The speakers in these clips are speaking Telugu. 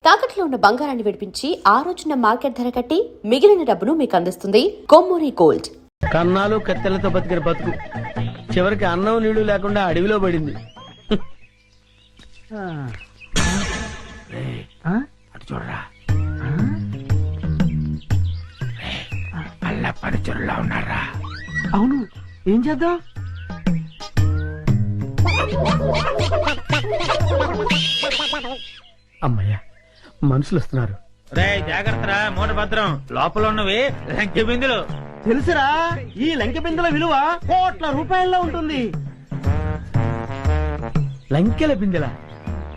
తాకట్లో ఉన్న బంగారాన్ని విడిపించి ఆ రోజున మార్కెట్ ధర కట్టి మిగిలిన డబ్బును మీకు అందిస్తుంది కొమ్మూరి గోల్డ్. కన్నాలు కత్తెలతో బతికిన బతుకు చివరికి అన్నం నీళ్లు లేకుండా అడవిలో పడింది. అటు చూడరా, అల్ల పరిచరులా ఉన్నారా? అవును, ఏం చేద్దాం? అమ్మయ్యా, మనుషులు వస్తున్నారు. రే జాగ్రత్తరా, మూట భద్రం. లోపల ఉన్నవి లంకె బిందులు. తెలుసురా, ఈ లంకె బిందెల విలువ కోట్ల రూపాయల్లో ఉంటుంది. లంకెల బిందెల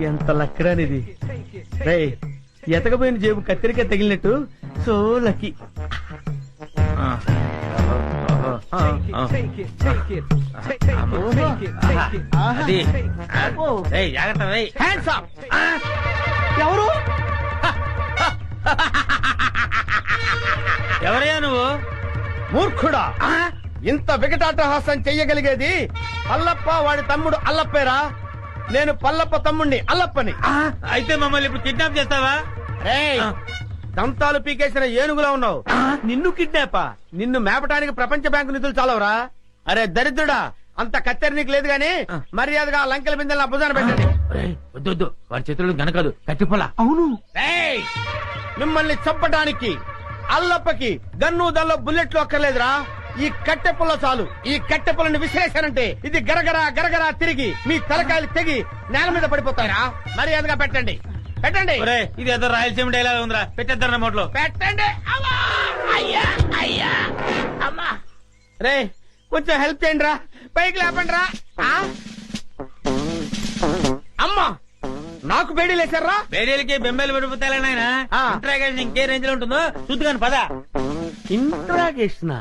ఎంత లక్కరానిది. రే, ఎతకపోయిన జేబు కత్తిరిక తగిలినట్టు సో లక్కీ. అది జాగ్రత్త. ఎవరు? ఎవరయ్యా నువ్వు? మూర్ఖుడా, ఇంత వికటాటహాసం చెయ్యగలిగేది పల్లప్ప వాడి తమ్ముడు అల్లప్పేరా. నేను పల్లప్ప తమ్ముణ్ణి అల్లప్పని. అయితే మమ్మల్ని ఇప్పుడు కిడ్నాప్ చేస్తావా? దంతాలు పీకేసిన ఏనుగులా ఉన్నావు. నిన్ను కిడ్నాపా? నిన్ను మేపటానికి ప్రపంచ బ్యాంకు నిధులు చాలవరా? అరే దరిద్రుడా, అంత కత్తెర నీకు లేదు గాని మర్యాదగా లంకెల బిందెల నా భుజాన పెట్టండి. వద్దు, వాడి చేతులు గనకదు, కట్టిపోలా. అవును, మిమ్మల్ని చంపటానికి అల్లప్పకి గన్ను దల్లో బుల్లెట్లు అక్కర్లేదురా. ఈ కట్టె పుల్ల చాలు. ఈ కట్టె పుల్లని విసిరేశారంటే ఇది గరగరా గరగరా తిరిగి మీ తలకాయలు తెగి నేల మీద పడిపోతారా. మర్యాదగా పెట్టండి, పెట్టండి. ఇది ఏదో రాయలసీమ డైలాగ్ ఉందిరా, పెట్టేద్దరు నోట్లో పెట్టండి. రే, కొంచెం హెల్ప్ చేయండి రా, పైకి లేపండి రా. అమ్మా, నాకు బేడీలు వేశారా? బేడీలకి బెంబేలు పడిపోతాయి నాయన. ఇంట్రాగేషన్ ఇంకే రేంజ్ లో ఉంటుందో చూద్దుగాని పద. ఇంట్రాగేషన్?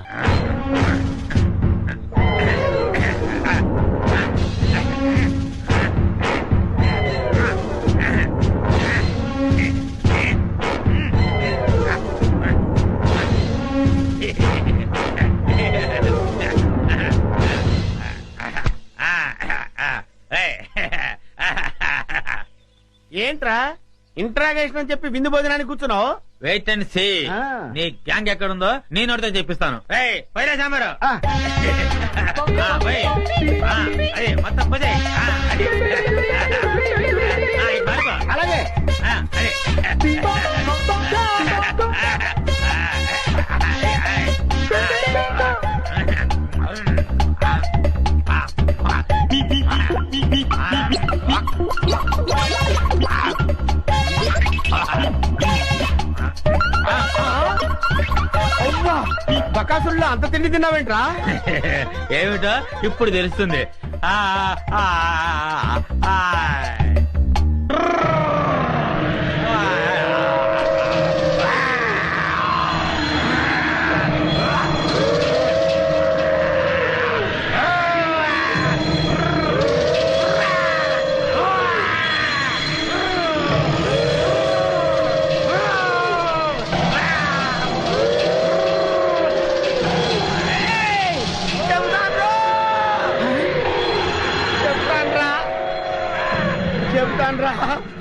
ఏంట్రా ఇంట్రాగేషన్ అని చెప్పి విందు భోజనానికి కూర్చున్నావు? Wait and see. నీ గ్యాంగ్ ఎక్కడుందో నేను ఒకటితో చెప్పిస్తాను. పైరా సాంబారు మొత్తం పదే. అలాగే. బకాసుల్లో అంత తిండి తిన్నావేంట్రా? ఏమిటో ఇప్పుడు తెలుస్తుంది.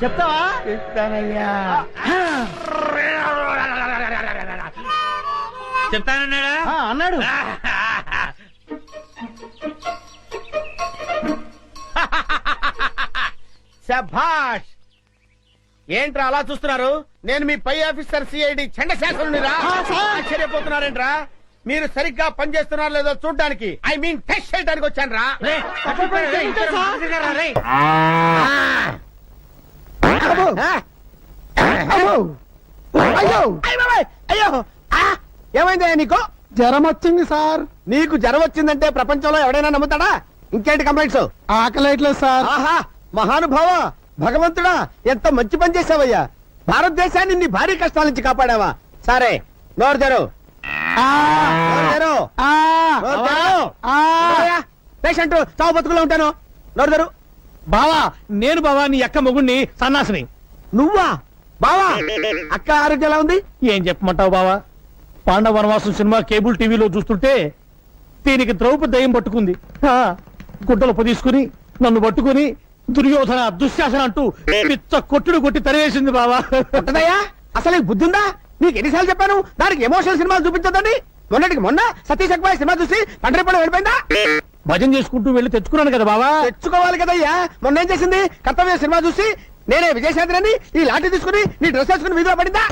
చెప్తావా? చెప్తానయ్యా. చెప్తానన్నాడా? అన్నాడు. శభాష్. ఏంట్రా అలా చూస్తున్నారు? నేను మీ పై ఆఫీసర్ సిఐడి చండశాసనునిరా. ఆశ్చర్యపోతున్నారేంట్రా? మీరు సరిగ్గా పనిచేస్తున్నారో లేదో చూడడానికి, ఐ మీన్ టెస్ట్ చేయడానికి వచ్చాను రా. అయ్యో, ఏమైందా నీకు? జ్వరం వచ్చింది సార్. నీకు జ్వరం వచ్చిందంటే ప్రపంచంలో ఎవడైనా నమ్ముతాడా? ఇంకేంటి కంప్లైంట్స్? ఆకలేట్లేదు సార్. ఆహా, మహానుభావ, భగవంతుడా, ఎంత మంచి పని చేసావయ్యా. భారతదేశాన్ని నీ భారీ కష్టాల నుంచి కాపాడావా. సరే, నోరు తెరు. పేషెంట్ చావు బతుకులో ఉంటాను. నోరు తెరు. బావా, నేను బావా నీ అక్క మొగుణ్ణి, సన్నాసిని. నువ్వా? బావా, అక్క ఆరోగ్యం ఎలా ఉంది? ఏం చెప్పమంటావు బావా? పాండవ వనవాసం సినిమా కేబుల్ టీవీలో చూస్తుంటే దీనికి ద్రౌపది దయ్యం పట్టుకుంది. గుడ్డలు తీసుకుని నన్ను పట్టుకుని దుర్యోధన దుశ్శాసన అంటూ పిచ్చ కొట్టుడు కొట్టి తరివేసింది బావా. ఉంటదయ్యా అసలు నీకు బుద్ధి ఉందా? నీకు ఎన్నిసార్లు చెప్పాను దానికి ఎమోషనల్ సినిమాలు చూపించదండి. మొన్నటికి మొన్న సతీష్ అక్బాయ్ సినిమా చూసి పంటరిపడ వెళ్ళిపోయిందా? భజన చేసుకుంటూ వెళ్ళి తెచ్చుకున్నాను కదా బావా. తెచ్చుకోవాలి కదయ్యా. మొన్న ఏం చేసింది? కర్తవ్య సినిమా చూసి నేనే విజయశాంతిని ఈ లాఠీ తీసుకుని నీ డ్రెస్ వేసుకుని వీధిలో పడిందా?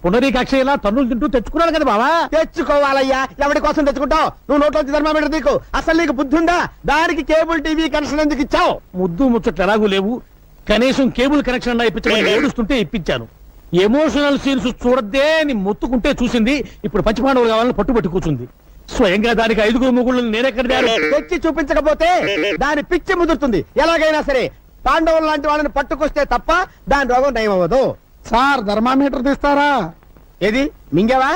పునరీకాక్ష ఇలా తన్నులు తింటూ తెచ్చుకున్నాను కదా బావా. తెచ్చుకోవాలయ్యా. ఎవరి కోసం తెచ్చుకుంటావు? నువ్వు నోట్లోంచి థర్మామీటర్ నీకు అసలు నీకు బుద్ధి ఉందా? దానికి కేబుల్ టీవీ కనెక్షన్ ఎందుకు ఇచ్చావు? ముద్దు ముచ్చట్లు ఎలాగూ లేవు, కనీసం కేబుల్ కనెక్షన్ అన్నా ఇప్పించమని ఏడుస్తుంటే ఇప్పించాను. ఎమోషనల్ సీన్స్ చూడద్దే అని మొత్తుకుంటే చూసింది. ఇప్పుడు పచ్చిపాండవులు కావాలని పట్టుబట్టి కూర్చుంది. స్వయంగా దానికి 5 మొగుళ్ళు నేనెక్కడ తెచ్చి చూపించకపోతే దాని పిచ్చి ముదురుతుంది. ఎలాగైనా సరే పాండవులు లాంటి వాళ్ళని పట్టుకొస్తే తప్ప దాని రోగం నయం అవ్వదు. సార్ థర్మామీటర్ తీస్తారా? ఏది మింగావా?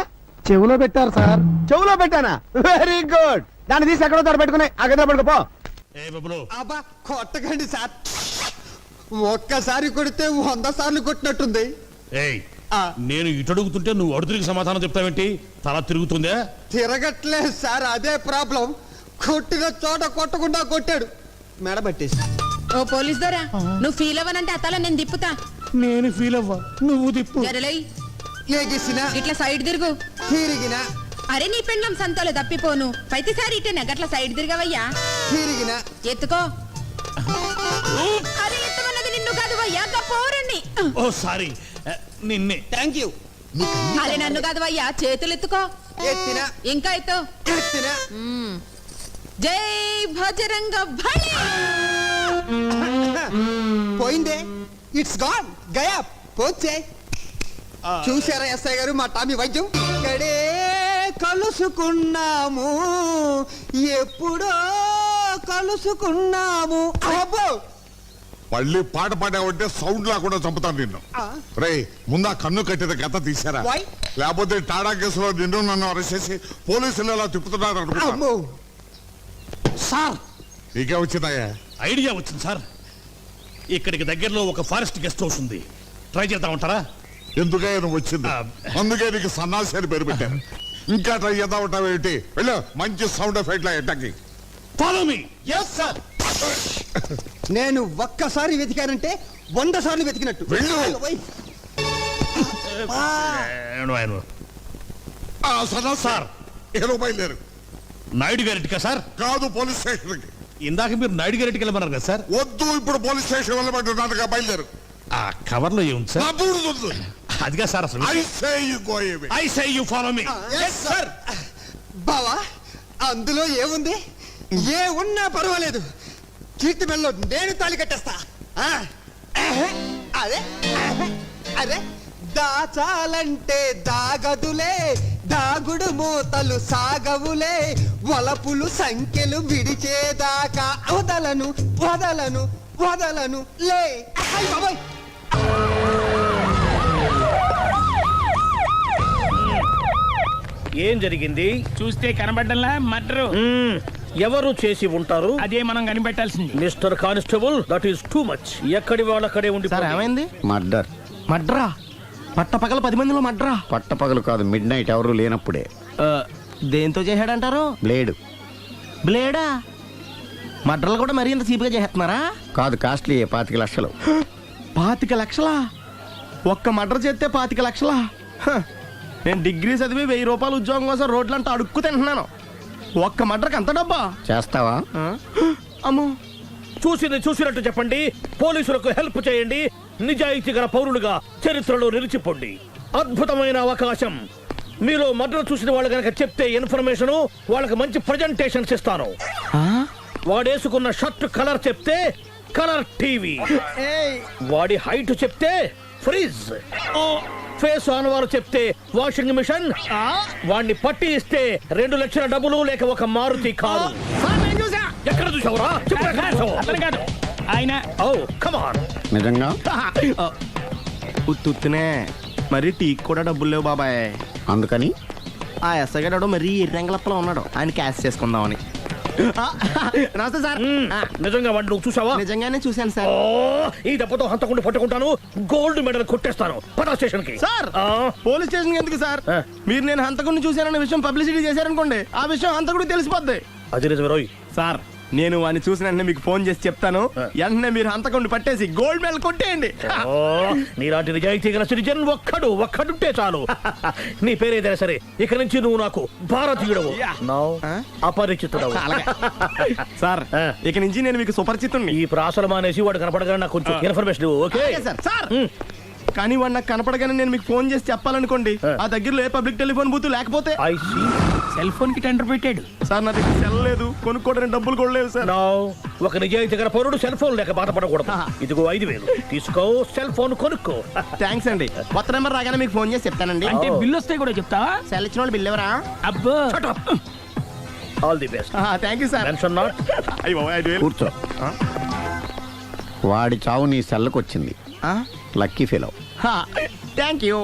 చెవులో పెట్టారు సార్. చెవులో పెట్టానా? Very good. దాన్ని తీసి ఎక్కడో తోట పెట్టుకుని ఆ గదిలో పడుకోపో. అబ్బా కొట్టకండి సార్, ఒక్కసారి కొడితే 100 సార్లు కొట్టినట్టుంది. ఏయ్ ఆ. నేను ఇటు అడుగుతుంటే నువ్వు అడుగురికి సమాధానం చెప్తావేంటి? తల తిరుగుతుందే? తిరగట్లేదు సార్, అదే ప్రాబ్లం. కొట్టిన చోట కొట్టకుండా కొట్టాడు, మెడబట్టేసి. ఓ పోలీస్ దొరా, నువ్వు ఫీల్ అవ్వనంటే అతల నేను తిప్పుతా. నేను ఫీల్ అవ్వా, నువ్వు దిప్పు. జరలై లేగిసిన ఇట్లా సైడ్ తిరుగు. తిరిగిన అరే నీ పెండ్లం సంతోలో తప్పిపోను. ప్రతిసారి ఇట్టనే గట్ల సైడ్ తిరగవయ్యా. తిరిగిన ఎత్తుకో. అరే ఎత్తుకున్నది నిన్ను కాదు వయ్యా, పోరండి. ఓ సారీ, నిన్నే. Thank you. అరే నన్ను కాదు వయ్యా, చేతులు ఎత్తుకో. ఎత్తిన ఇంకా ఎత్తు. ఎత్తిన జై భజరంగ బలి. పోయిందే, ఇట్స్ గాన్, గయా పోచే. చూసారా ఎస్ఐ గారు మా టామీ వైద్యం? ఇక్కడే కలుసుకున్నాము, ఎప్పుడో కలుసుకున్నాము. అబ్బో మళ్ళీ పాట పాడావంటే సౌండ్ లేకుండా చంపుతాను నిన్ను. రే ముందా కన్ను కట్టిన గత తీసారా? Why? లేకపోతే టాడా కేసులో నిన్ను నన్ను అరెస్ట్ చేసి పోలీసులు ఎలా తిప్పుతున్నారు అనుకుంటా. అమ్మో సార్ నీకే వచ్చిందయ్యా? ఐడియా వచ్చింది సార్. ఇక్కడికి దగ్గరలో ఒక ఫారెస్ట్ గెస్ట్ హౌస్ ఉంది, ట్రై చేద్దామంటారా? ఎందుకే నువ్వు వచ్చింది? అందుకే నీకు సన్నాసి అని పేరు పెట్టాను. ఇంకా ట్రై చేద్దాం ఉంటావేంటి? వెళ్ళు, మంచి సౌండ్ ఎఫెక్ట్ లా ఎట్టకి. Follow me. Yes sir. నేను ఒక్కసారి వెతికానంటే 100 సార్లు వెతికినట్టు. వెళ్ళు. సన్నాసి సార్. ఏ రూపాయలు లేరు. నాయుడు గారింటికా సార్? కాదు, పోలీస్ స్టేషన్ కి. ఇందాక మీరు నాయుడు గారింటికి వెళ్ళమన్నారు కదా సార్? వద్దు, ఇప్పుడు పోలీస్ స్టేషన్ వెళ్ళమంటున్నానుగా, బయలుదేరు. ఆ కవర్ లో ఏముంది నా సార్? బూడిదొద్దు. అదిగా సార్ అసలు. I say you go away. I say you follow me. Yes sir. బావా అందులో ఏముంది? ఏ ఉన్నా పర్వాలేదు, కీర్తి మెల్లో నేను తాళి కట్టేస్తా. ఆ, అదే అదే దాచాలంటే దాగదులే, దాగుడు మూతలు సాగవులే, వలపులు సంఖ్యలు విడిచేదాకా వదలను వదలను వదలను లే. అయ్ బాబోయ్. ఏం జరిగింది? చూస్తే కనబడ్డంలా మర్డరు. ఎవరు చేసి ఉంటారు? అదే మనం కనిపెట్టాల్సింది. Mister constable, that is too much. ఎక్కడి వాళ్ళక్కడే ఉండి ఏమైంది? మర్డర్. మడ్రా పట్ట పగల 10 మందిలో మడ్రా. పట్టపగలు కాదు, మిడ్ నైట్ ఎవరు లేనప్పుడే. దేంతో చేశాడంటారు? బ్లేడ్. బ్లేడా? మడ్రలు కూడా మరీ ఇంత చీప్గా చేస్తున్నారా? కాదు, కాస్ట్లీ 25 లక్షలు. 25 లక్షలా? ఒక్క మడ్ర చేస్తే 25 లక్షలా? హ, నేను డిగ్రీ చదివి 1000 రూపాయలు ఉద్యోగం కోసం రోడ్లంతా అడుక్కు తింటున్నాను. ఒక్క మడ్రకు అంత డబ్బా? చేస్తావా? అమ్మో. చూసింది చూసినట్టు చెప్పండి. పోలీసులకు హెల్ప్ చేయండి. నిజాయితీ గల పౌరులుగా చరిత్రలో నిలిచిపోండి. అద్భుతమైన అవకాశం. మీలో మర్డర్ చూసిన వాళ్ళు కనుక చెప్తే ఇన్ఫర్మేషన్, వాళ్ళకి మంచి ప్రజెంటేషన్స్ ఇస్తాను. వాడేసుకున్న షర్ట్ కలర్ చెప్తే కలర్ టీవీ, వాడి హైట్ చెప్తే ఫ్రిజ్, ఫేస్ ఆన్ వారు చెప్తే వాషింగ్ మిషన్, వాడిని పట్టి ఇస్తే 2 లక్షల డబ్బులు లేక ఒక మారుతి కారు. ఎక్కడ చూసావురా? చెప్పు, ఎక్కడ చూసావు? అతను కాదు ఆయన. Oh come on. నిజంగా? ఉత్తునే మరి టీకి కూడా డబ్బులు లేవు బాబాయ్. అందుకని ఆ ఎస్ఐగాడు మరీ ఎర్రంగలప్పలో ఉన్నాడు, ఆయన క్యాష్ చేసుకుందామని. నమస్తే సార్. నిజంగా వాడిని నువ్వు చూసావా? నిజంగానే చూశాను సార్. ఓ, ఈ దెబ్బతో హంతకుండా పట్టుకుంటాను, గోల్డ్ మెడల్ కొట్టేస్తాను. పద స్టేషన్ కి. సార్ పోలీస్ స్టేషన్ ఎందుకు సార్? మీరు నేను హంతకుడిని చూశానన్న విషయం పబ్లిసిటీ చేశారనుకోండి, ఆ విషయం హంతకుడికి తెలిసిపోద్ది. అది నిజమే రోయ్. సార్ నేను వాడిని చూసిన వెంటనే మీకు ఫోన్ చేసి చెప్తాను. వెంటనే మీరు హంతకుండా పట్టేసి గోల్డ్ మెడల్ కొట్టేయండి. ఓ, నీలాంటి నిజాయితీ గల సిటిజన్ ఒక్కడుంటే చాలు. నీ పేరేదైనా సరే, ఇక నుంచి నువ్వు నాకు భారతీయుడవు, నౌ అపరిచితుడవు. సార్ ఇక నుంచి నేను మీకు సుపరిచితుణ్ణి. ఈ ప్రాసలు మానేసి వాడు కనపడగానే నాకు కొంచెం ఇన్ఫర్మేషన్ ఇవ్వు, ఓకే? సార్ కానీ వాడు నాకు కనపడగానే నేను మీకు ఫోన్ చేసి చెప్పాలనుకోండి, ఆ దగ్గరలో ఏ పబ్లిక్ టెలిఫోన్ బూత్ లేకపోతే. I see. సెల్ ఫోన్ కి టెండర్ పెట్టాడు. సార్ నా దగ్గర సెల్ లేదు, కొనుక్కోవడానికి డబ్బులు కూడా లేవు సార్. నౌ ఒక నిజాయితీ గల పౌరుడు సెల్ ఫోన్ లేక బాధపడకూడదు. ఇదిగో 5,000 తీసుకో, సెల్ ఫోన్ కొనుక్కో. థ్యాంక్స్ అండి. కొత్త నెంబర్ రాగానే మీకు ఫోన్ చేసి చెప్తానండి. అంటే బిల్లు వస్తే కూడా చెప్తావా? సెల్ ఇచ్చిన వాళ్ళు బిల్ ఎవరా? అబ్బో all the best. Thank you sir. Mention not. అయ్యో 5,000. కూర్చో. వాడి చావు నీ సెల్లకు వచ్చింది. Lucky fellow. Thank you.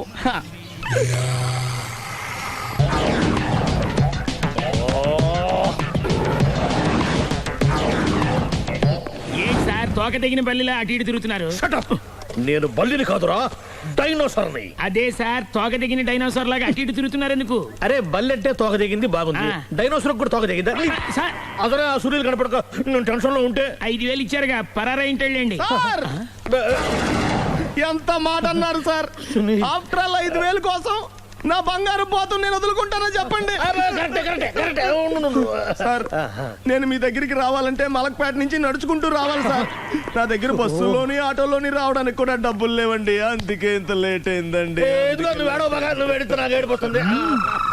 ఏంటి సార్ తోక తెగిన బల్లిలా అటు ఇటు తిరుగుతున్నారు? నేను బల్లిని కాదురా, డైనోసార్ని. అదే సార్ తోక తెగిన డైనోసార్ లాగా అటు ఇటు తిరుగుతున్నారు ఎందుకు? అరే బల్లి అంటే తోక దిగింది బాగుంది, డైనోసార్ కూడా తోక దిగిందా? సార్ అసలే ఆ సూర్యులు కనపడక నేను టెన్షన్ లో ఉంటే 5,000 ఇచ్చారుగా, పరారా ఇంటండి. సార్ ఎంత మాట అన్నారు సార్. ఆఫ్టర్ ఆల్ 5,000 కోసం నా బంగారు పోతు నేను వదులుకుంటానో చెప్పండి. సార్ నేను మీ దగ్గరికి రావాలంటే మలక్పేట నుంచి నడుచుకుంటూ రావాలి సార్. నా దగ్గర బస్సులోని ఆటోలోని రావడానికి కూడా డబ్బులు లేవండి, అందుకే ఇంత లేట్ అయిందండి.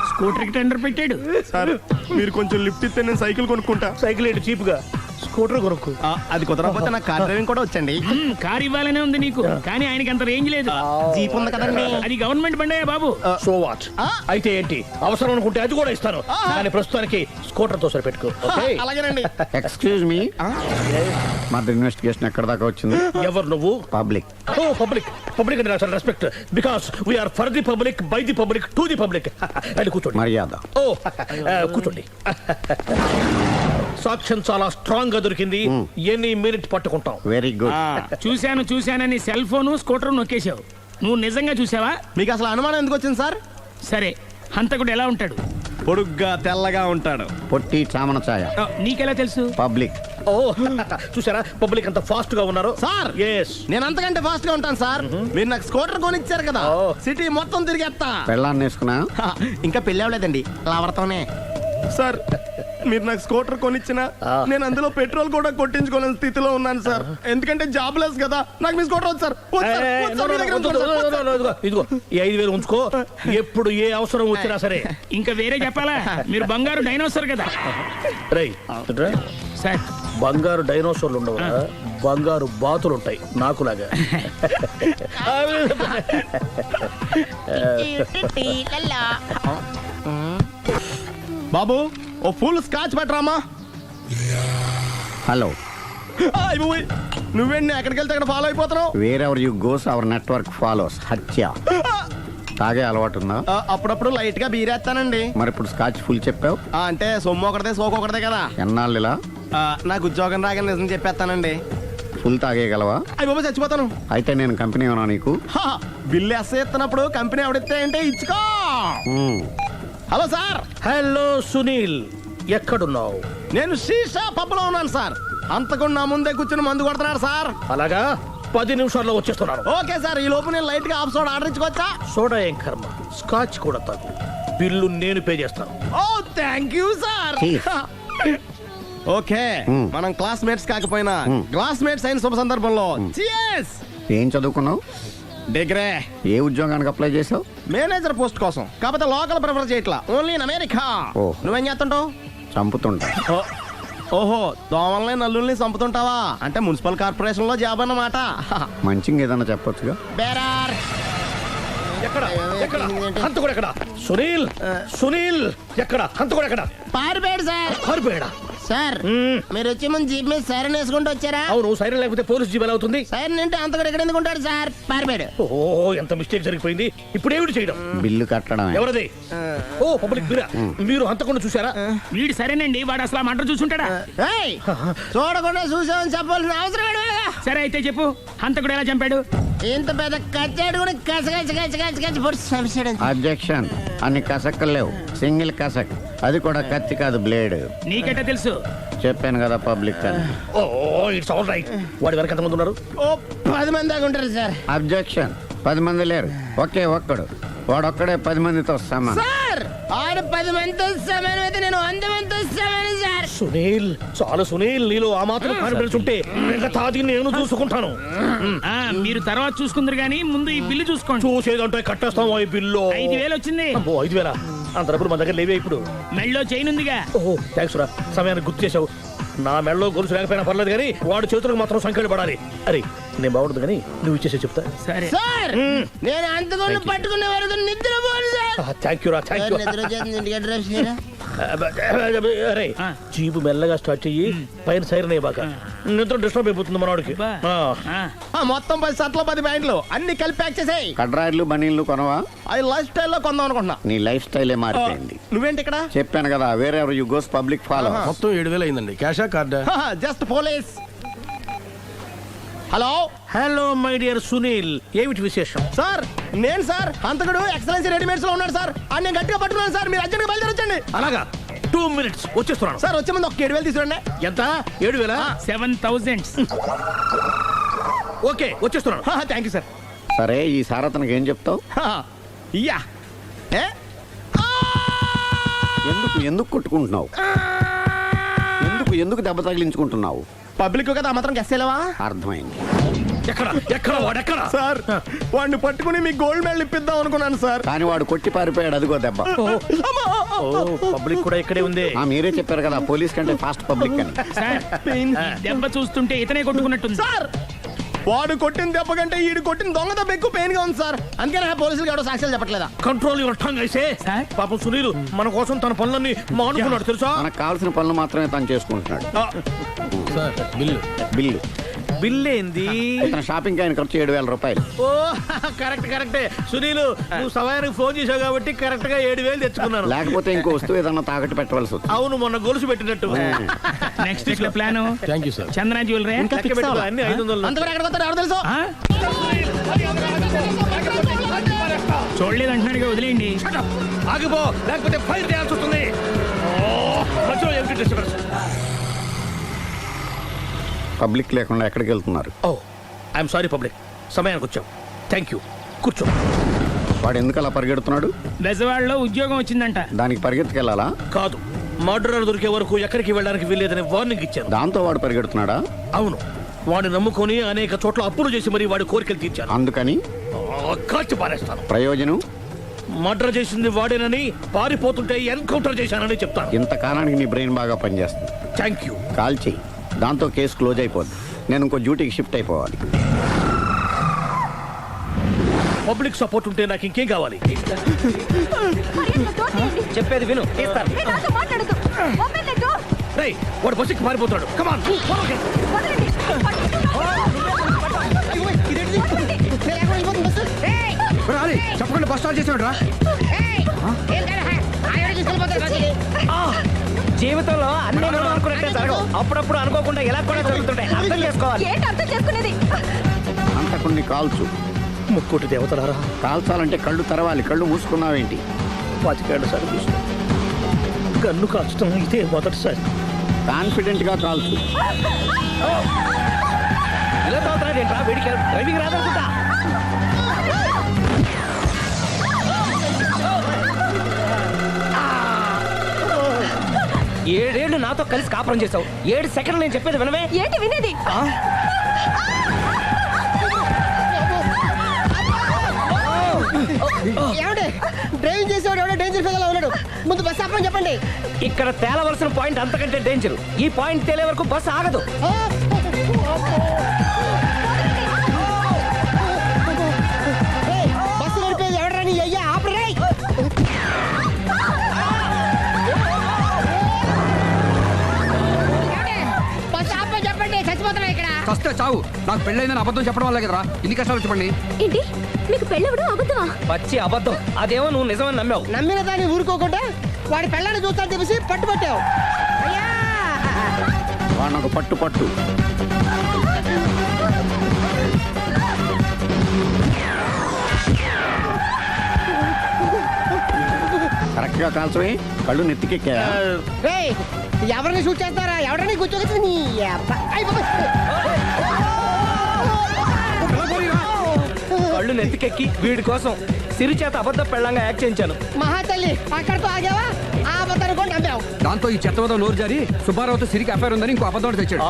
స్కూటర్ కి టెండర్ పెట్టాడు. సార్ మీరు కొంచెం లిఫ్ట్ ఇస్తే నేను సైకిల్ కొనుక్కుంటా. సైకిల్ ఏంటి చీప్ గా, స్కూటర్ కొనుక్కు. అది కుదరకపోతే నాకు కార్ డ్రైవింగ్ కూడా వచ్చండి. కారు ఇవ్వాలనే ఉంది నీకు, కానీ ఆయనకి అంత రేంజ్ లేదు. జీప్ ఉంది కదండి. అది గవర్నమెంట్ బండయా బాబు. So what? అయితే ఏంటి, అవసరం అనుకుంటే అది కూడా ఇస్తాను, కానీ ప్రస్తుతానికి స్కూటర్ తో సరిపెట్టుకో, ఓకే? అలాగేనండి. ఎక్స్క్యూజ్ మీ, మర్డర్ ఇన్వెస్టిగేషన్ ఎక్కడ దాకా వచ్చింది? ఎవరు నువ్వు? పబ్లిక్. ఓ పబ్లిక్. పబ్లిక్ అంటే నాకు respect, because we are for the public, by the public, to the public. అది కూర్చోండి. మర్యాద. ఓ కూర్చోండి. సాక్ష్యం చాలా స్ట్రాంగ్ గా దొరికింది, ఎన్ని మినిట్ పట్టుకుంటాం. Very good. చూశానని సెల్ ఫోన్ స్కూటర్ నొక్కేశావు. నువ్వు నిజంగా చూసావా? మీకు అసలు అనుమానం ఎందుకు వచ్చింది సార్? సరే, హంతకుడు ఎలా ఉంటాడు? పొడుగ్గా తెల్లగా ఉంటాడు. పొట్టి చామన ఛాయ. నీకెలా తెలుసు? పబ్లిక్. ఓ చూసారా పబ్లిక్ అంత ఫాస్ట్ గా ఉన్నారు సార్. ఎస్, నేను అంతకంటే ఫాస్ట్ గా ఉంటాను సార్. మీరు నాకు స్కూటర్ కొనిచ్చారు కదా, సిటీ మొత్తం తిరిగేస్తా. పెళ్ళాన్ని వేసుకున్నా? ఇంకా పెళ్ళి అవ్వలేదండి, లావర్తోనే. సార్ మీరు నాకు స్కూటర్ కొనిచ్చిన నేను అందులో పెట్రోల్ కూడా కొట్టించుకోలేని స్థితిలో ఉన్నాను సార్. ఎందుకంటే జాబ్ లెస్ కదా, నాకు మీ స్కూటర్ వద్దు సార్. ఇదిగో ఈ 5,000 ఉంచుకో, ఎప్పుడు ఏ అవసరం వచ్చినా సరే. ఇంకా వేరే చెప్పాలా? మీరు బంగారు డైనోసార్ కదా. రేయ్ సార్ బంగారు డైనోసార్లు ఉండవు, బంగారు బాతులు ఉంటాయి నాకులాగా. బాబు ఓ ఫుల్ స్కాచ్ పెట్టరామా. హలో. నువ్వేంటి ఎక్కడికి వెళ్తే అక్కడ ఫాలో అయిపోతున్నావు? Wherever you goes our network follows. హత్య. తాగే అలవాటు ఉందా? అప్పుడప్పుడు లైట్ గా బీరేస్తానండి. మరి ఇప్పుడు స్కాచ్ ఫుల్ చెప్పావు అంటే సొమ్ము ఒకటిదే సోకు ఒకటిదే కదా. ఎన్నాళ్ళు ఇలా? నాకు ఉద్యోగం రాగానే నిజం చెప్పేస్తానండి. ఫుల్ తాగేయగలవా? అయ్యి బాబు చచ్చిపోతాను. అయితే నేను కంపెనీ ఉన్నా నీకు? బిల్లు ఎస్ ఎత్తినప్పుడు కంపెనీ ఎవడిస్తే అంటే ఇచ్చుకో. Hello sir. హలో సునీల్, ఎక్కడున్నావు? నేను శీషా పబ్లో ఉన్నాను సార్. అంతకుండా నా ముందే కూర్చుని మందు కొడుతున్నాడు సార్. అలాగా, 10 నిమిషాల్లో వచ్చేస్తున్నాను. Okay sir. ఈ లోపు నేను లైట్ గా ఆఫ్ సోడా ఆర్డర్ ఇచ్చుకోవచ్చా? సోడా ఏం కర్మ, స్కాచ్ కూడా తాగు, బిల్లు నేను పే చేస్తాను. ఓ thank you sir. Cheers. Okay, మనం క్లాస్మేట్స్ కాకపోయినా క్లాస్మేట్స్ అయిన శుభ సందర్భంలో cheers. ఏం చదువుకున్నావు? డిగ్రీ. ఏ ఉద్యోగానికి అప్లై చేసావు? మేనేజర్ పోస్ట్ కోసం, కాకపోతే లోకల్ ప్రిఫర్ చేయట్లా, ఓన్లీ ఇన్ అమెరికా. ఓ. నువ్వేం చేస్తుంటావు? చంపుతుంటా. ఓహో, దోమల్ని నల్లుల్ని చంపుతుంటావా? అంటే మున్సిపల్ కార్పొరేషన్ లో జాబ్ అన్నమాట. మంచిగా ఏదన్నా చెప్పొచ్చుగా. బేరార్. ఎక్కడ ఎక్కడ హంతకుడు ఎక్కడ? సునీల్, సునీల్ ఎక్కడ? హంతకుడు ఎక్కడ? పారిపోయాడు సార్. పారిపోయాడా? సార్ మీరు వచ్చే ముందు జీప్ మీద సైరన్ వేసుకుంటూ వచ్చారా? అవును, సైరన్ లేకపోతే పోలీస్ జీవన్ అవుతుంది. సైరన్ అంటే అంత కూడా ఎక్కడ ఎందుకు ఉంటాడు సార్? పారిపోయాడు. ఓ ఎంత మిస్టేక్ జరిగిపోయింది. ఇప్పుడు ఏమిటి చేయడం? బిల్లు కట్టడమే. ఎవరది? ఓ పబ్లిక్ మీరా? మీరు హంతకుండా చూసారా? వీడు సరేనండి, వాడు అసలు ఆ మంట చూసుంటాడా? ఏయ్, చూడకుండా చూసామని చెప్పాల్సిన అవసరం ఏంటి? సరే అయితే చెప్పు, హంతకుడు ఎలా చంపాడు? ఇంత పెద్ద కచ్చాడు కూడా కచ్చ పొడి చంపేశాడు. అబ్జెక్షన్. అన్ని కసక్కలు లేవు, సింగిల్ కసక్, అది కూడా కత్తి కాదు, బ్లేడ్. నీకెట్టా తెలుసు? చెప్పాను కదా పబ్లిక్ అని. Oh it's all right. వాడి వెనక ఎంతమంది ఉన్నారు? ఓ 10 మంది దాకా ఉంటారు సార్. అబ్జెక్షన్. 10 మంది లేరు, ఒకే ఒక్కడు. వాడొక్కడే 10 మందితో సమానం. సార్ ఆడు 10 మందితో సమానం అయితే నేను 100 మందితో సమానం సార్. సునీల్, చాలా సునీల్, నీలో ఆ మాత్రం కాన్ఫిడెన్స్ ఉంటే మిగతాది నేను చూసుకుంటాను. మీరు తర్వాత చూసుకుందరు గానీ ముందు ఈ బిల్లు చూసుకోండి. చూసేదంటే కట్టేస్తాం ఈ బిల్లు. 5,000 వచ్చింది. అబ్బో 5,000? అంత డబ్బులు మన దగ్గర లేవే ఇప్పుడు. మెళ్ళో చైన్ ఉందిగా. ఓహో థ్యాంక్స్ రా, సమయానికి గుర్తు చేసావు. నా మెడలో గొలుసు లేకపోయినా పర్లేదు కానీ వాడి చేతులకు మాత్రం సంఖ్యలు పడాలి. అరే నేను బాగుంటుంది కానీ నువ్వు ఇచ్చేసే చెప్తా. సరే సార్ నేను అంతకుండా పట్టుకునే వరకు నిద్రపోను సార్. థ్యాంక్ యూ రా, థ్యాంక్ యూ. నిద్ర వచ్చేస్తుంది, ఇంటికి అడ్రస్ చేయరా? అరే జీపు మెల్లగా స్టార్ట్ చెయ్యి, పైన సైరన్ అయ్యి బాగా నిద్ర డిస్టర్బ్ అయిపోతుంది మనవాడికి. మొత్తం 10 షర్ట్లు 10 ప్యాంట్లు అన్ని కలిపి ప్యాక్ చేసేయ్. కడ్రాయిలు బనీళ్లు కొనవా? అవి లైఫ్ స్టైల్లో కొందాం అనుకుంటున్నా. నీ లైఫ్ స్టైలే మారిపోయింది. నువ్వేంటి ఇక్కడ? చెప్పాను కదా, వేరే ఎవరు యు గోస్ పబ్లిక్ ఫాలో. మొత్తం 7,000 అయిందండి. క్యాషా కార్డా? Just police. Hello hello my dear Sunil, ఏమిటి విశేషం? సార్ నేను సార్ అంతకుడు ఎక్సలెన్సీ రెడీమేడ్స్ లో ఉన్నాడు సార్. అని నేను గట్టిగా పట్టుకున్నాను సార్. మీరు అర్జెంట్గా బయలుదేరొచ్చండి. అలాగా 2 minutes వచ్చేస్తున్నాను. సార్ వచ్చే ముందు ఒక 7,000 తీసుకురండి. ఎంత? 7,000? 7,000. ఓకే వచ్చేస్తున్నాను. Thank you sir. సరే ఈ సారతనకి ఏం చెప్తావు? ఇయ్యా ఏ ఎందుకు ఎందుకు కొట్టుకుంటున్నావు? ఎందుకు దెబ్బ తగిలించుకుంటున్నావు? పబ్లిక్ కదా మాత్రం గెస్సేలేవా? అర్థమైంది. ఎక్కడ వాడెక్కడ? సార్ వాడిని పట్టుకుని మీ గోల్డ్ మెడల్ ఇప్పిద్దాం అనుకున్నాను సార్. కానీ వాడు కొట్టి పారిపోయాడు, అదిగో దెబ్బ. పబ్లిక్ కూడా ఇక్కడే ఉంది. మీరే చెప్పారు కదా పోలీస్ కంటే ఫాస్ట్ పబ్లిక్ అని. సార్ దెబ్బ చూస్తుంటే ఇతనే కొట్టుకున్నట్టుంది. సార్ వాడు కొట్టిన దెబ్బ కంటే ఈడు కొట్టిన దొంగ దెబ్బ ఎక్కువ పెయిన్ గా ఉంది సార్. అందుకని పోలీసులు ఎవడో సాక్ష్యాలు చెప్పట్లేదా? కంట్రోల్ యువర్ టంగ్ అయితే. పాపం సునీల్ మన కోసం తన పనులన్నీ మానుకున్నాడు తెలుసా? మనకు కావాల్సిన పనులు మాత్రమే తను చేసుకుంటున్నాడు. బిల్లు బిల్ ఏంది? ఇతను షాపింగ్ ఆయన ఖర్చు 7,000 రూపాయలు. ఓ కరెక్టే సునీల్, నువ్వు సమయానికి ఫోన్ చేసావు కాబట్టి కరెక్ట్ గా 7,000 తెచ్చుకున్నాను. లేకపోతే ఇంకో వస్తువు ఏదన్నా తాకట్టు పెట్టవలసి వస్తుంది. అవును మొన్న గొలుసు పెట్టినట్టు. నెక్స్ట్ వీక్ లో plan. Thank you sir. Chandana jewellery అన్ని 500. అంతవరకు ఎక్కడ పోతారు ఎవరు తెలుసు? చూడలేదు అంటున్నాడుగా, వదిలేయండి. ఆగిపో లేకపోతే ఫైర్ చేయాల్సి వస్తుంది. మధ్యలో ఏమిటి డిస్టర్బెన్స్? పబ్లిక్ లేకుండా ఎక్కడికి వెళ్తున్నారు? ఓ ఐఎమ్ సారీ పబ్లిక్, సమయానికి వచ్చాం. థ్యాంక్ యూ, కూర్చో. వాడు ఎందుకు అలా పరిగెడుతున్నాడు? బెజవాడలో ఉద్యోగం వచ్చిందంట. దానికి పరిగెత్తుకెళ్ళాలా? కాదు, మర్డరర్ దొరికే వరకు ఎక్కడికి వెళ్ళడానికి వీల్లేదని వార్నింగ్ ఇచ్చాను. దాంతో వాడు పరిగెడుతున్నాడా? అవును, వాడిని నమ్ముకొని అనేక చోట్ల అప్పులు చేసి మరి వాడి కోరికలు తీర్చాను. అందుకని కాల్చి పారేస్తాను. ప్రయోజనం? మర్డర్ చేసింది వాడేనని, పారిపోతుంటే ఎన్కౌంటర్ చేశానని చెప్తాను. ఇంతకాలానికి నీ బ్రెయిన్ బాగా పనిచేస్తుంది. Thank you. కాల్ చెయ్యి, దాంతో కేసు క్లోజ్ అయిపోద్ది. నేను ఇంకో డ్యూటీకి షిఫ్ట్ అయిపోవాలి. పబ్లిక్ సపోర్ట్ ఉంటే నాకు ఇంకేం కావాలి? చెప్పేది విను. రేయ్, వాడు బస్సుకి పారిపోతాడు. కమాన్ చెప్పకుండా బస్ స్టార్ట్ చేసాడు రా. జీవితంలో అన్ని మనం అనుకున్నట్టే జరగవు. అప్పుడప్పుడు అనుకోకుండా ఎలా కూడా జరుగుతుంటాయి. అర్థం చేసుకోవాలి. అంతకుని కాల్చు. ముక్కోటి దేవతలారా, కాల్చాలంటే కళ్ళు తెరవాలి. కళ్ళు మూసుకున్నావేంటి? 25 సార్లు చూసిన గన్ను కాల్చడం ఇదే మొదటిసారి. కాన్ఫిడెంట్ గా కాల్చు. ఇలా తాగుతున్నాడు ఏంట్రా? వీడికి డ్రైవింగ్ రాదనుకుంటా. ఏడేళ్ళు నాతో కలిసి కాపురం చేసావు. 7 సెకండ్లు నేను చెప్పేది వినవే. ఏంటి వినేది? డ్రైవింగ్ చేసేవాడు ఎవడో డేంజర్ ఫీల్ ఉన్నాడు. ముందు బస్ ఆపమని చెప్పండి. ఇక్కడ తేలవలసిన పాయింట్ అంతకంటే డేంజర్. ఈ పాయింట్ తేలే వరకు బస్సు ఆగదు. బస్సు నడిపేది ఎవడని అయ్యా ఆపరే. బస్ ఆపమని చెప్పండి, చచ్చిపోతున్నా ఇక్కడ. కష్ట చావు. నాకు పెళ్ళైందని అబద్ధం చెప్పడం వల్ల కదరా ఇన్ని కష్టాలు చెప్పండి. ఏంటి మీకు పెళ్ళవడం అబద్ధమా? పచ్చి అబద్ధం. అదేమో నువ్వు నిజమని నమ్మావు. నమ్మిన దాన్ని ఊరుకోకుండా వాడి పెళ్ళాన్ని చూస్తాను చెప్పేసి పట్టుబట్టావు. వాడిని ఒక పట్టు పట్టు. కరెక్ట్ గా కాల్చవే. కళ్ళు నెత్తికెక్కా? ఎవరిని షూట్ చేస్తారా? ఎవరిని కూర్చోవచ్చు నీ అబ్బా. అయ్ బాబోయ్. కళ్ళు నెత్తికెక్కి వీడి కోసం సిరి చేత అబద్ధ పెళ్ళంగా యాక్ట్ చేయించాను. మహాతల్లి అక్కడితో ఆగావా? ఆ అబద్ధాన్ని కూడా నమ్మావు. దాంతో ఈ చెత్తవద నోరు జారి సుబ్బారావుతో సిరికి అఫైర్ ఉందని ఇంకో అబద్ధం తెచ్చాడు.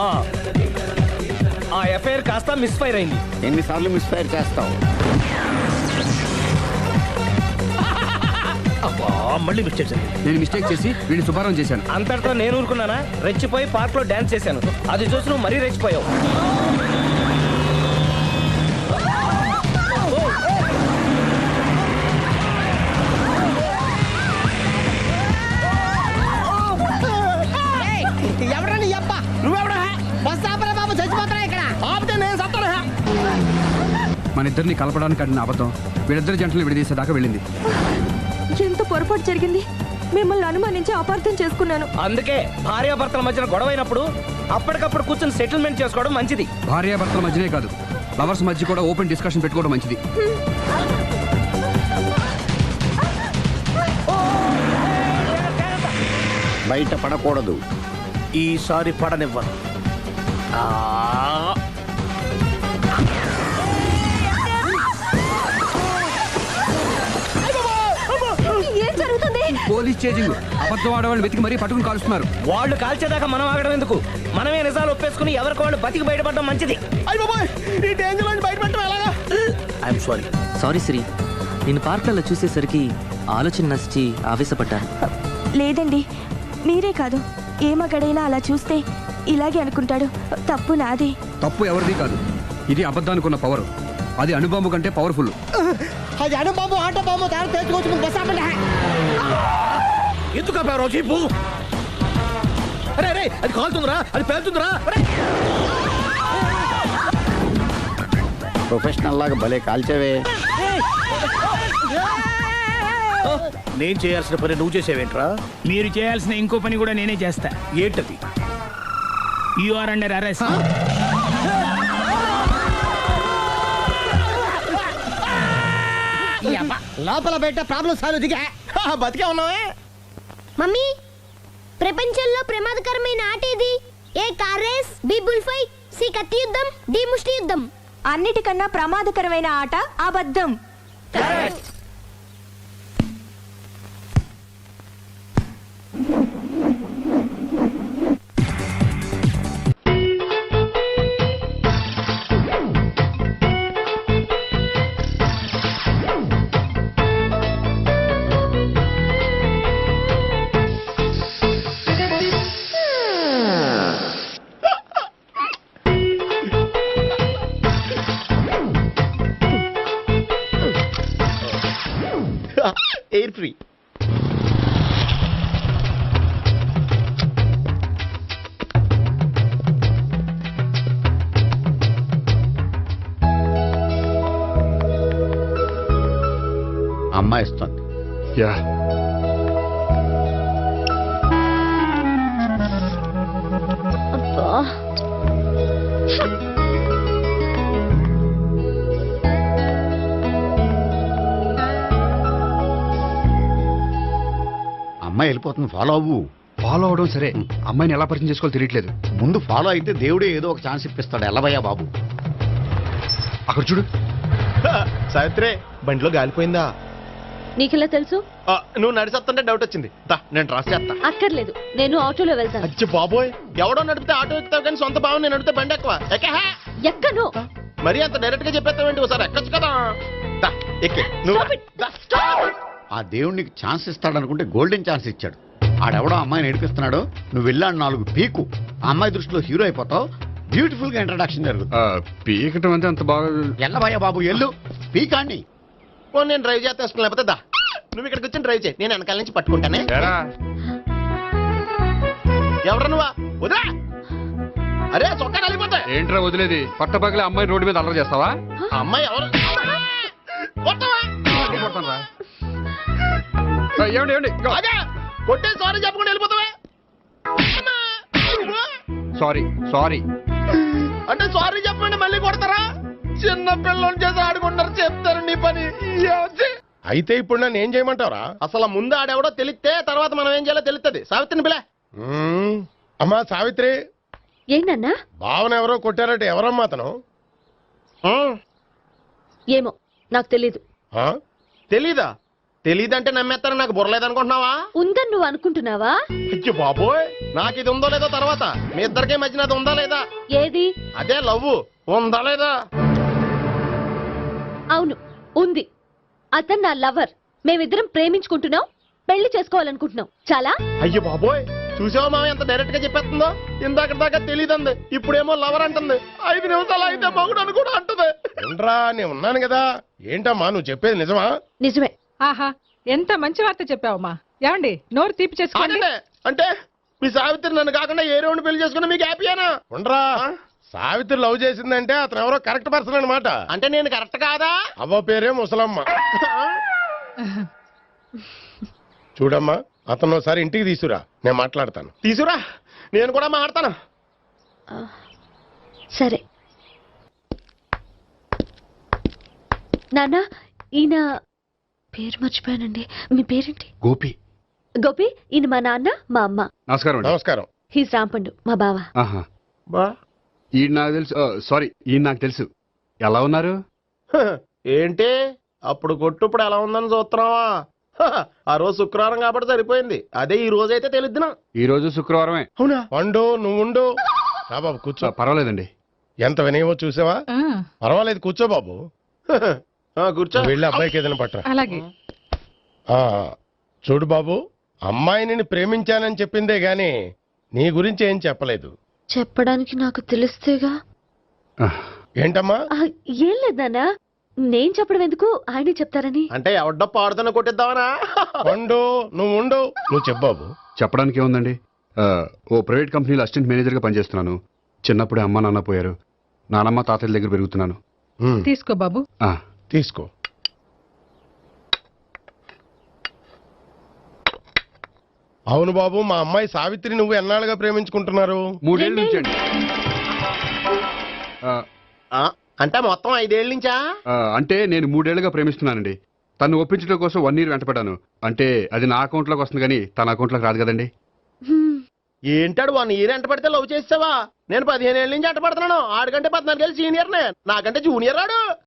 ఆ ఎఫ్ఐఆర్ కాస్త మిస్ఫైర్ అయింది. ఎన్నిసార్లు మిస్ఫైర్ చేస్తావు? మళ్ళీ మిస్టేక్ జరిగింది. నేను మిస్టేక్ చేసి వీడిని శుభారం చేశాను. అంతటితో నేను ఊరుకున్నానా? రెచ్చిపోయి పార్క్ లో డాన్స్ చేశాను. అది చూసి నువ్వు మరీ రెచ్చిపోయావు. ఎవరా నీ అబ్బా? నువ్వెవడా? బస్ ఆపరా బాబు, చచ్చిపోతారా ఇక్కడ? ఆపితే నేను సత్తాను. మన ఇద్దరిని కలపడానికి అడిగిన అబద్ధం వీళ్ళిద్దరి జంటలు విడదీసేదాకా వెళ్ళింది. ఎంత పొరపాటు జరిగింది. మిమ్మల్ని అనుమానించి అపార్థం చేసుకున్నాను. అందుకే భార్యాభర్తల మధ్యన గొడవైనప్పుడు అప్పటికప్పుడు కూర్చొని సెటిల్మెంట్ చేసుకోవడం మంచిది. భార్యాభర్తల మధ్యనే కాదు, లవర్స్ మధ్య కూడా ఓపెన్ డిస్కషన్ పెట్టుకోవడం మంచిది. బయట పడకూడదు. ఈసారి పడనివ్వను. ఏం జరుగుతుంది? Police chasing. అబద్ధం ఆడవాళ్ళు వెతికి మరీ పట్టుకుని కాలుస్తున్నారు. వాళ్ళు కాల్చేదాకా మనం ఆగడం ఎందుకు? మనమే నిజాలు ఒప్పేసుకుని ఎవరికి వాళ్ళు బతికి బయటపడడం మంచిది. ఈ డేంజర్ నుంచి బయటపడటం ఎలాగా? I'm sorry. సారీ సిరి, నేను పార్కులలో చూసేసరికి ఆలోచన నచ్చి ఆవేశపడ్డాను. లేదండి, మీరే కాదు, ఏ మగాడైనా అలా చూస్తే ఇలాగే అనుకుంటాడు. తప్పు నాదే. తప్పు ఎవరిది కాదు. ఇది అబద్ధానికి ఉన్న పవర్. అది అణుబాంబు కంటే పవర్ఫుల్. అది అను బాబు, ఆటో బాబు, దారి తెచ్చుకోవచ్చు. బస్ ఆపండి. ఎందుకు ఆపారో చెప్పు. అరే అరే, అది కాలుతుందిరా, అది పేలుతుందిరా. ప్రొఫెషనల్ లాగా భలే కాల్చేవే. నేను చేయాల్సిన పని నువ్వు చేసేవేంట్రా? మీరు చేయాల్సిన ఇంకో పని కూడా నేనే చేస్తా. ఏంటది? You are under arrest. లోపల బయట ప్రాబ్లం సాల్వ్ దిగా బతికే ఉన్నావే. మమ్మీ, ప్రపంచంలో ప్రమాదకరమైన ఆట ఏది? A car race, B bull fight, C కత్తి యుద్ధం, డి ముష్టి యుద్ధం. అన్నిటికన్నా ప్రమాదకరమైన ఆట అబద్ధం. Air free. అమ్మాయి ఇస్తుంది. యా అమ్మాయి వెళ్ళిపోతుంది, ఫాలో అవ్వు. ఫాలో అవడం సరే, అమ్మాయిని ఎలా పరిచయం చేసుకోవాలో తెలియట్లేదు. ముందు ఫాలో అయితే దేవుడే ఏదో ఒక ఛాన్స్ ఇప్పిస్తాడు. ఎల్లవయ్యా బాబు. అక్కడ చూడు. సావిత్రి, బండిలో గాలిపోయిందా? నీకెలా తెలుసు? నువ్వు నడిచేస్తుంటే డౌట్ వచ్చింది. నేను రాసి చేస్తా. అక్కర్లేదు, నేను ఆటోలో వెళ్తాను. అచ్చి బాబోయ్, ఎవడో నడిపితే ఆటో ఎక్కుతావు కానీ సొంత భావం నేను నడిపితే బండి ఎక్కువ. ఎక్కను. మరి అంత డైరెక్ట్ గా చెప్పేస్తావేంటి? ఒకసారి ఎక్కొచ్చు కదా. ఎక్కే నువ్వు. ఆ దేవుడు నీకు ఛాన్స్ ఇస్తాడనుకుంటే గోల్డెన్ ఛాన్స్ ఇచ్చాడు. ఆడెవడో అమ్మాయిని ఏడిపిస్తున్నాడు, నువ్వు వెళ్ళాడు 4 పీకు. ఆ అమ్మాయి దృష్టిలో హీరో అయిపోతావు. బ్యూటిఫుల్ గా ఇంట్రడక్షన్ జరుగుతుంది. పీకటం అంటే అంత బాగా. ఎల్లబయ్యా బాబు, ఎల్లు పీకాన్ని. నేను డ్రైవ్ చేస్తే లేకపోతే దా, నువ్వు ఇక్కడికి వచ్చి డ్రైవ్ చేయి, నేను వెనకాల నుంచి పట్టుకుంటానే. ఎవరు నువ్వా? వదిలే. అరే చొక్కా కలిగిపోతా. ఏంట్రా వదిలేది? పట్టపగలే అమ్మాయి రోడ్డు మీద అల్లరి చేస్తావా? అమ్మాయి ఎవరు? అదే కొట్టే సారీ చెప్పకుండా వెళ్ళిపోతావా? సారీ సారీ అంటే సారీ చెప్పండి మళ్ళీ కొడతారా? చిన్న పిల్లలు చేసి ఆడుకుంటారు, చెప్తారు నీ పని. అయితే ఇప్పుడు నన్ను ఏం చేయమంటారా? అసలు ముందు ఆడెవడో తెలిస్తే తర్వాత మనం ఏం చేయాలో తెలుస్తుంది. సావిత్రిని పిల్ల. అమ్మా సావిత్రి, ఏంటన్నా? భావన ఎవరో కొట్టారట, ఎవరమ్మా అతను? ఏమో నాకు తెలీదు. తెలీదా? తెలీదంటే నమ్మేస్తారని నాకు బుర్రలేదనుకుంటున్నావా? ఉందని నువ్వు అనుకుంటున్నావా? అయ్యో బాబోయ్, నాకు ఇది ఉందో లేదో తర్వాత. మీ ఇద్దరికే మధ్యన అది ఉందా లేదా? ఏది? అదే లవ్ ఉందా లేదా? అవును, ఉంది. అతను నా లవర్. మేమిద్దరం ప్రేమించుకుంటున్నాం, పెళ్లి చేసుకోవాలనుకుంటున్నాం. చాలా. అయ్యో బాబోయ్, చూసావా మామ ఎంత డైరెక్ట్ గా చెప్పేస్తుందో? ఇందాక దాకా తెలియదండి, ఇప్పుడేమో లవర్ అంటుంది. 5 నిమిషాలు అయితే మగుడు అని కూడా అంటుంది. ఏంట్రా, నేను ఉన్నాను కదా. ఏంటమ్మా నువ్వు చెప్పేది నిజమా? నిజమే. ఆహా, ఎంత మంచి వార్త చెప్పావమ్మా. ఏమండి, నోరు తీపి చేసుకోండి. అంటే మీ సావిత్రి నన్ను కాకుండా ఏ రౌండ్ పెళ్లి చేసుకున్నా మీకు హ్యాపీయేనా? ఉండరా, సావిత్రి లవ్ చేసిందంటే అతను ఎవరో కరెక్ట్ పర్సన్ అనమాట. అంటే నేను కరెక్ట్ కాదా? అవ్వ పేరే ముసలమ్మ. చూడమ్మా, అతను ఒకసారి ఇంటికి తీసుకురా, నేను మాట్లాడతాను. తీసుకురా, నేను కూడా మాట్లాడతాను. సరే నాన్న, ఈయన పేరు మర్చిపోయానండి. మీ పేరేంటి? గోపి. గోపి, ఈయన మా నాన్న, మా అమ్మ. నమస్కారం. నమస్కారం. హీస్ రాంపండు, మా బావ. బా, ఈయన నాకు తెలుసు. సారీ, ఈయన నాకు తెలుసు. ఎలా ఉన్నారు? ఏంటి అప్పుడు కొట్టు ఇప్పుడు ఎలా ఉందని చూస్తున్నావా? ఆ రోజు శుక్రవారం కాబట్టి సరిపోయింది. అదే ఈ రోజు అయితే తెలుద్దునా. ఈ రోజు శుక్రవారమే. అవునా? వండు, నువ్వు ఉండు. రా బాబు కూర్చో. పర్వాలేదండి. ఎంత వినయమో చూసావా? ఆ, పర్వాలేదు, కూర్చో బాబు. కూర్చో. వెళ్ళి అబ్బాయికి ఏదైనా పట్టరా. అలాగే. చూడు బాబు, అమ్మాయిని నేను ప్రేమించానని చెప్పిందే గాని నీ గురించి ఏం చెప్పలేదు. చెప్పడానికి నాకు తెలిస్తేగా. ఏంటమ్మా? ఏం లేదు నాన్న, నేను చెప్పడం ఎందుకు, ఆయనే చెప్తారని. అంటే ఎవడ్డో పాడుతున్న కొట్టిద్దామనా? వండు, నువ్వు ఉండు. నువ్వు చెప్పు బాబు. చెప్పడానికి ఏముందండి, ఓ ప్రైవేట్ కంపెనీలో అసిస్టెంట్ మేనేజర్గా పనిచేస్తున్నాను. చిన్నప్పుడే అమ్మ నాన్న పోయారు. నానమ్మ తాతయ్య దగ్గర పెరుగుతున్నాను. తీసుకో బాబు. తీసుకో. అవును బాబు, మా అమ్మాయి సావిత్రి నువ్వు ఎన్నాళ్ళుగా ప్రేమించుకుంటున్నారు? 3 ఏళ్ళ నుంచి అండి. అంటే మొత్తం 5 ఏళ్ళ నుంచా? అంటే నేను 3 ఏళ్ళుగా ప్రేమిస్తున్నానండి. తను ఒప్పించడం కోసం 1 year వెంటపడ్డాను. అంటే అది నా అకౌంట్లోకి వస్తుంది కానీ తన అకౌంట్లోకి రాదు కదండి. ఏంటాడు 1 year ఎంట పడితే లవ్ చేసావా? నేను 15 ఏళ్ళ నుంచి ఎంట పడుతున్నాను. ఆడికంటే 14 ఏళ్ళు సీనియర్, నాకంటే జూనియర్ ఆడు.